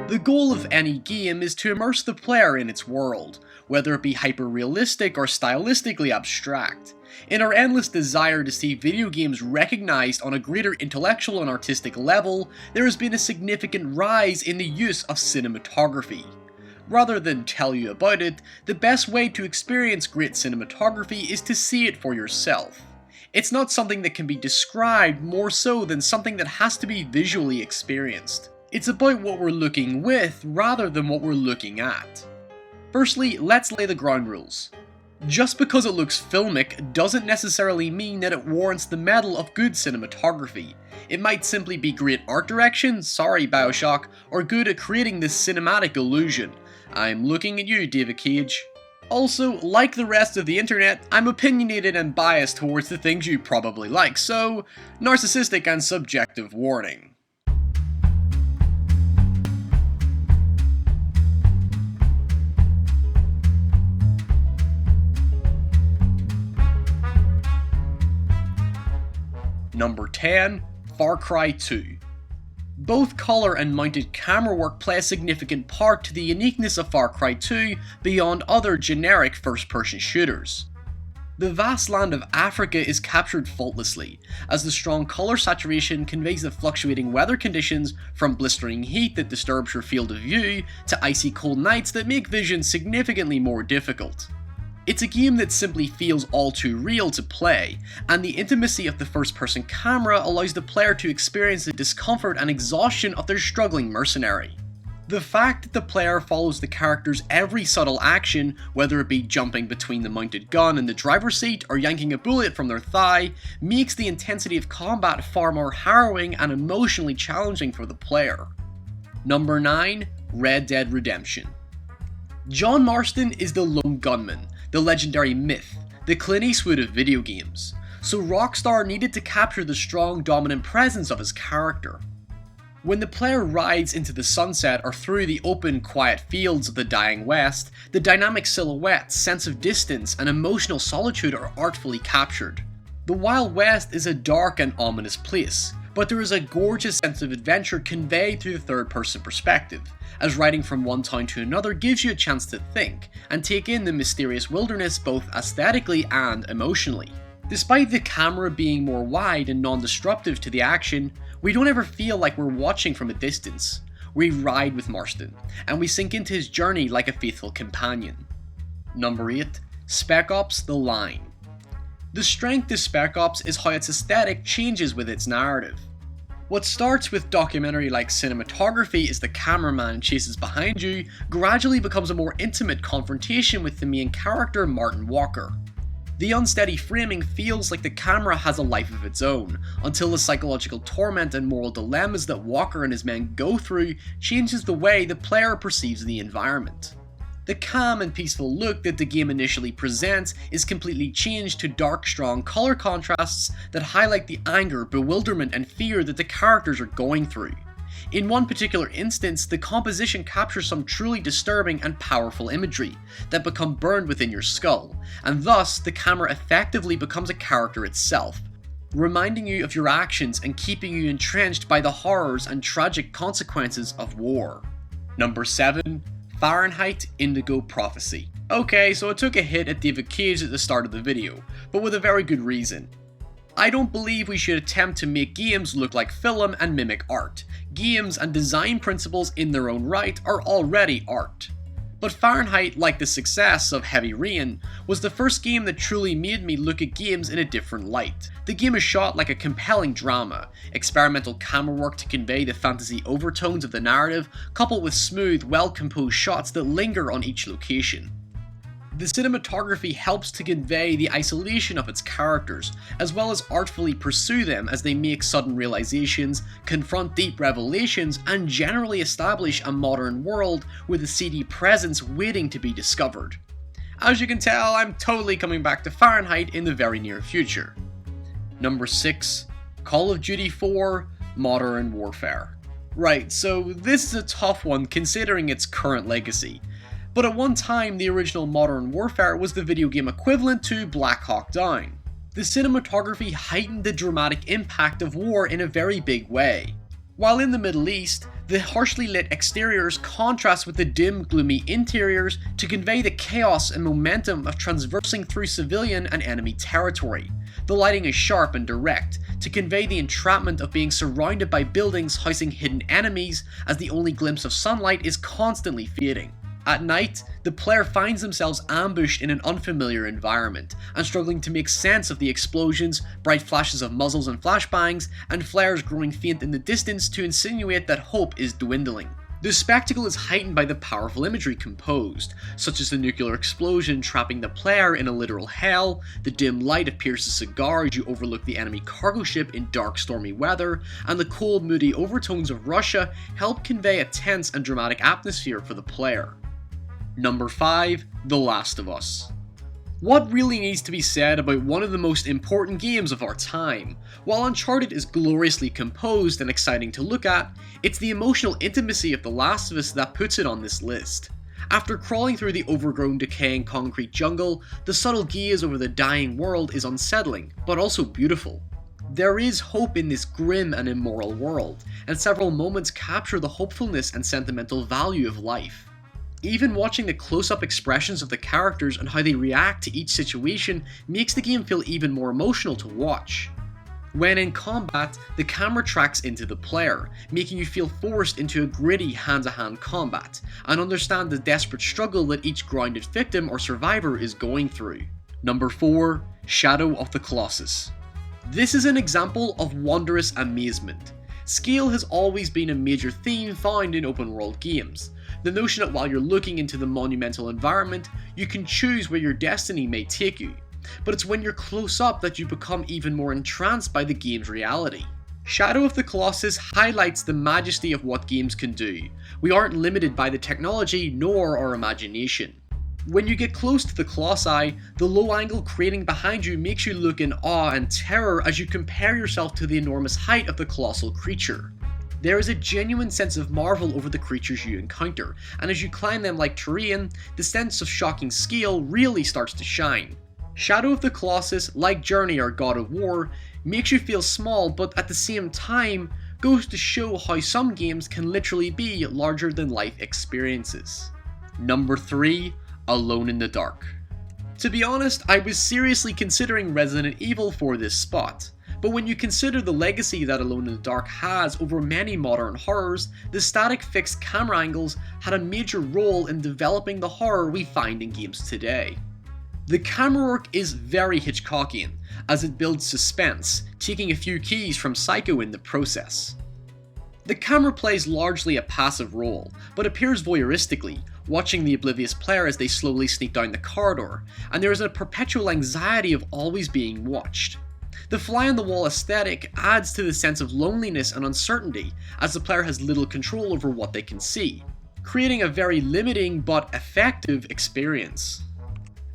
The goal of any game is to immerse the player in its world, whether it be hyper-realistic or stylistically abstract. In our endless desire to see video games recognized on a greater intellectual and artistic level, there has been a significant rise in the use of cinematography. Rather than tell you about it, the best way to experience great cinematography is to see it for yourself. It's not something that can be described more so than something that has to be visually experienced. It's about what we're looking with rather than what we're looking at. Firstly, let's lay the ground rules. Just because it looks filmic doesn't necessarily mean that it warrants the medal of good cinematography. It might simply be great art direction, sorry Bioshock, or good at creating this cinematic illusion. I'm looking at you, David Cage. Also, like the rest of the internet, I'm opinionated and biased towards the things you probably like, so narcissistic and subjective warning. Number 10. Far Cry 2. Both color and mounted camera work play a significant part to the uniqueness of Far Cry 2 beyond other generic first-person shooters. The vast land of Africa is captured faultlessly, as the strong color saturation conveys the fluctuating weather conditions from blistering heat that disturbs your field of view to icy cold nights that make vision significantly more difficult. It's a game that simply feels all too real to play, and the intimacy of the first-person camera allows the player to experience the discomfort and exhaustion of their struggling mercenary. The fact that the player follows the character's every subtle action, whether it be jumping between the mounted gun and the driver's seat or yanking a bullet from their thigh, makes the intensity of combat far more harrowing and emotionally challenging for the player. Number 9. Red Dead Redemption. John Marston is the lone gunman, the legendary myth, the Clint Eastwood of video games, so Rockstar needed to capture the strong, dominant presence of his character. When the player rides into the sunset or through the open, quiet fields of the dying West, the dynamic silhouette, sense of distance, and emotional solitude are artfully captured. The Wild West is a dark and ominous place, but there is a gorgeous sense of adventure conveyed through the third-person perspective, as riding from one town to another gives you a chance to think and take in the mysterious wilderness both aesthetically and emotionally. Despite the camera being more wide and non-disruptive to the action, we don't ever feel like we're watching from a distance. We ride with Marston, and we sink into his journey like a faithful companion. Number 8. Spec Ops: The Line. The strength of Spec Ops is how its aesthetic changes with its narrative. What starts with documentary-like cinematography as the cameraman chases behind you gradually becomes a more intimate confrontation with the main character, Martin Walker. The unsteady framing feels like the camera has a life of its own, until the psychological torment and moral dilemmas that Walker and his men go through changes the way the player perceives the environment. The calm and peaceful look that the game initially presents is completely changed to dark, strong color contrasts that highlight the anger, bewilderment, and fear that the characters are going through. In one particular instance, the composition captures some truly disturbing and powerful imagery that become burned within your skull, and thus the camera effectively becomes a character itself, reminding you of your actions and keeping you entrenched by the horrors and tragic consequences of war. Number 7. Fahrenheit Indigo Prophecy. Okay, so I took a hit at David Cage at the start of the video, but with a very good reason. I don't believe we should attempt to make games look like film and mimic art. Games and design principles in their own right are already art. But Fahrenheit, like the success of Heavy Rain, was the first game that truly made me look at games in a different light. The game is shot like a compelling drama, experimental camera work to convey the fantasy overtones of the narrative, coupled with smooth, well-composed shots that linger on each location. The cinematography helps to convey the isolation of its characters, as well as artfully pursue them as they make sudden realizations, confront deep revelations, and generally establish a modern world with a seedy presence waiting to be discovered. As you can tell, I'm totally coming back to Fahrenheit in the very near future. Number 6. Call of Duty 4 Modern Warfare. Right, so this is a tough one considering its current legacy. But at one time, the original Modern Warfare was the video game equivalent to Black Hawk Down. The cinematography heightened the dramatic impact of war in a very big way. While in the Middle East, The harshly lit exteriors contrast with the dim, gloomy interiors to convey the chaos and momentum of traversing through civilian and enemy territory. The lighting is sharp and direct, to convey the entrapment of being surrounded by buildings housing hidden enemies, as the only glimpse of sunlight is constantly fading. At night, the player finds themselves ambushed in an unfamiliar environment, and struggling to make sense of the explosions, bright flashes of muzzles and flashbangs, and flares growing faint in the distance to insinuate that hope is dwindling. The spectacle is heightened by the powerful imagery composed, such as the nuclear explosion trapping the player in a literal hell, the dim light of Pierce's cigar as you overlook the enemy cargo ship in dark stormy weather, and the cold moody overtones of Russia help convey a tense and dramatic atmosphere for the player. Number 5. The Last of Us. What really needs to be said about one of the most important games of our time? While Uncharted is gloriously composed and exciting to look at, it's the emotional intimacy of The Last of Us that puts it on this list. After crawling through the overgrown, decaying concrete jungle, the subtle gaze over the dying world is unsettling, but also beautiful. There is hope in this grim and immoral world, and several moments capture the hopefulness and sentimental value of life. Even watching the close-up expressions of the characters and how they react to each situation makes the game feel even more emotional to watch. When in combat, the camera tracks into the player, making you feel forced into a gritty hand-to-hand combat, and understand the desperate struggle that each grounded victim or survivor is going through. Number 4. Shadow of the Colossus. This is an example of wondrous amazement. Scale has always been a major theme found in open-world games. The notion that while you're looking into the monumental environment, you can choose where your destiny may take you. But it's when you're close up that you become even more entranced by the game's reality. Shadow of the Colossus highlights the majesty of what games can do. We aren't limited by the technology nor our imagination. When you get close to the Colossi, the low angle crating behind you makes you look in awe and terror as you compare yourself to the enormous height of the colossal creature. There is a genuine sense of marvel over the creatures you encounter, and as you climb them like terrain, the sense of shocking scale really starts to shine. Shadow of the Colossus, like Journey or God of War, makes you feel small, but at the same time goes to show how some games can literally be larger than life experiences. Number 3. Alone in the Dark. To be honest, I was seriously considering Resident Evil for this spot. But when you consider the legacy that Alone in the Dark has over many modern horrors, the static fixed camera angles had a major role in developing the horror we find in games today. The camera work is very Hitchcockian, as it builds suspense, taking a few keys from Psycho in the process. The camera plays largely a passive role, but appears voyeuristically, watching the oblivious player as they slowly sneak down the corridor, and there is a perpetual anxiety of always being watched. The fly-on-the-wall aesthetic adds to the sense of loneliness and uncertainty, as the player has little control over what they can see, creating a very limiting but effective experience.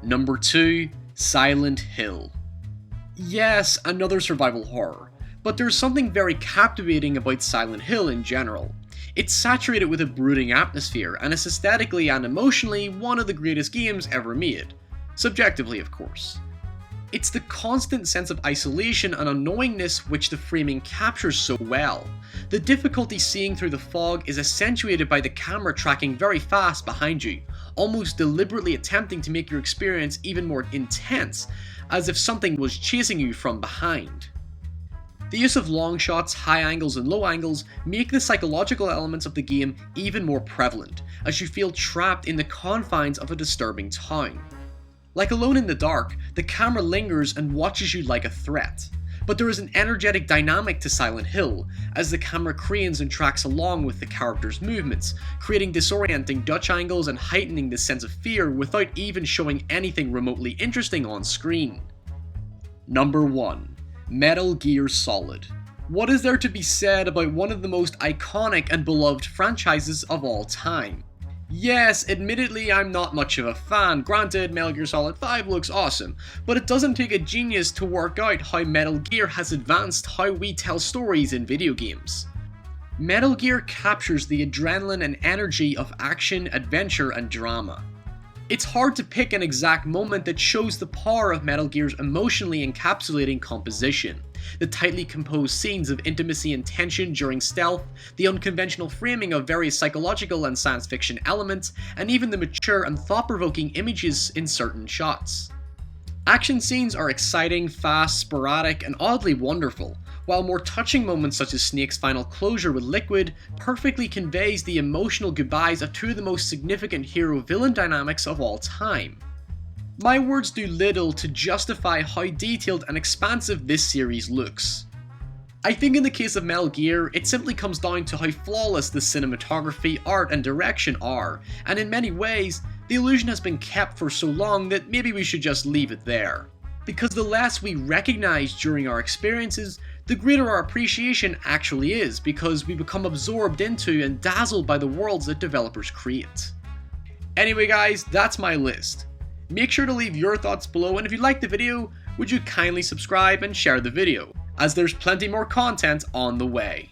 Number 2. Silent Hill. Yes, another survival horror, but there's something very captivating about Silent Hill in general. It's saturated with a brooding atmosphere, and is aesthetically and emotionally one of the greatest games ever made. Subjectively, of course. It's the constant sense of isolation and unknowingness which the framing captures so well. The difficulty seeing through the fog is accentuated by the camera tracking very fast behind you, almost deliberately attempting to make your experience even more intense, as if something was chasing you from behind. The use of long shots, high angles and low angles make the psychological elements of the game even more prevalent, as you feel trapped in the confines of a disturbing town. Like Alone in the Dark, the camera lingers and watches you like a threat. But there is an energetic dynamic to Silent Hill, as the camera cranes and tracks along with the character's movements, creating disorienting Dutch angles and heightening the sense of fear without even showing anything remotely interesting on screen. Number 1. Metal Gear Solid. What is there to be said about one of the most iconic and beloved franchises of all time? Yes, admittedly I'm not much of a fan. Granted, Metal Gear Solid 5 looks awesome, but it doesn't take a genius to work out how Metal Gear has advanced how we tell stories in video games. Metal Gear captures the adrenaline and energy of action, adventure, and drama. It's hard to pick an exact moment that shows the power of Metal Gear's emotionally encapsulating composition. The tightly composed scenes of intimacy and tension during stealth, the unconventional framing of various psychological and science fiction elements, and even the mature and thought-provoking images in certain shots. Action scenes are exciting, fast, sporadic, and oddly wonderful, while more touching moments such as Snake's final closure with Liquid perfectly conveys the emotional goodbyes of two of the most significant hero-villain dynamics of all time. My words do little to justify how detailed and expansive this series looks. I think in the case of Metal Gear, it simply comes down to how flawless the cinematography, art, and direction are, and in many ways, the illusion has been kept for so long that maybe we should just leave it there. Because the less we recognize during our experiences, the greater our appreciation actually is, because we become absorbed into and dazzled by the worlds that developers create. Anyway guys, that's my list. Make sure to leave your thoughts below, and if you liked the video, would you kindly subscribe and share the video, as there's plenty more content on the way.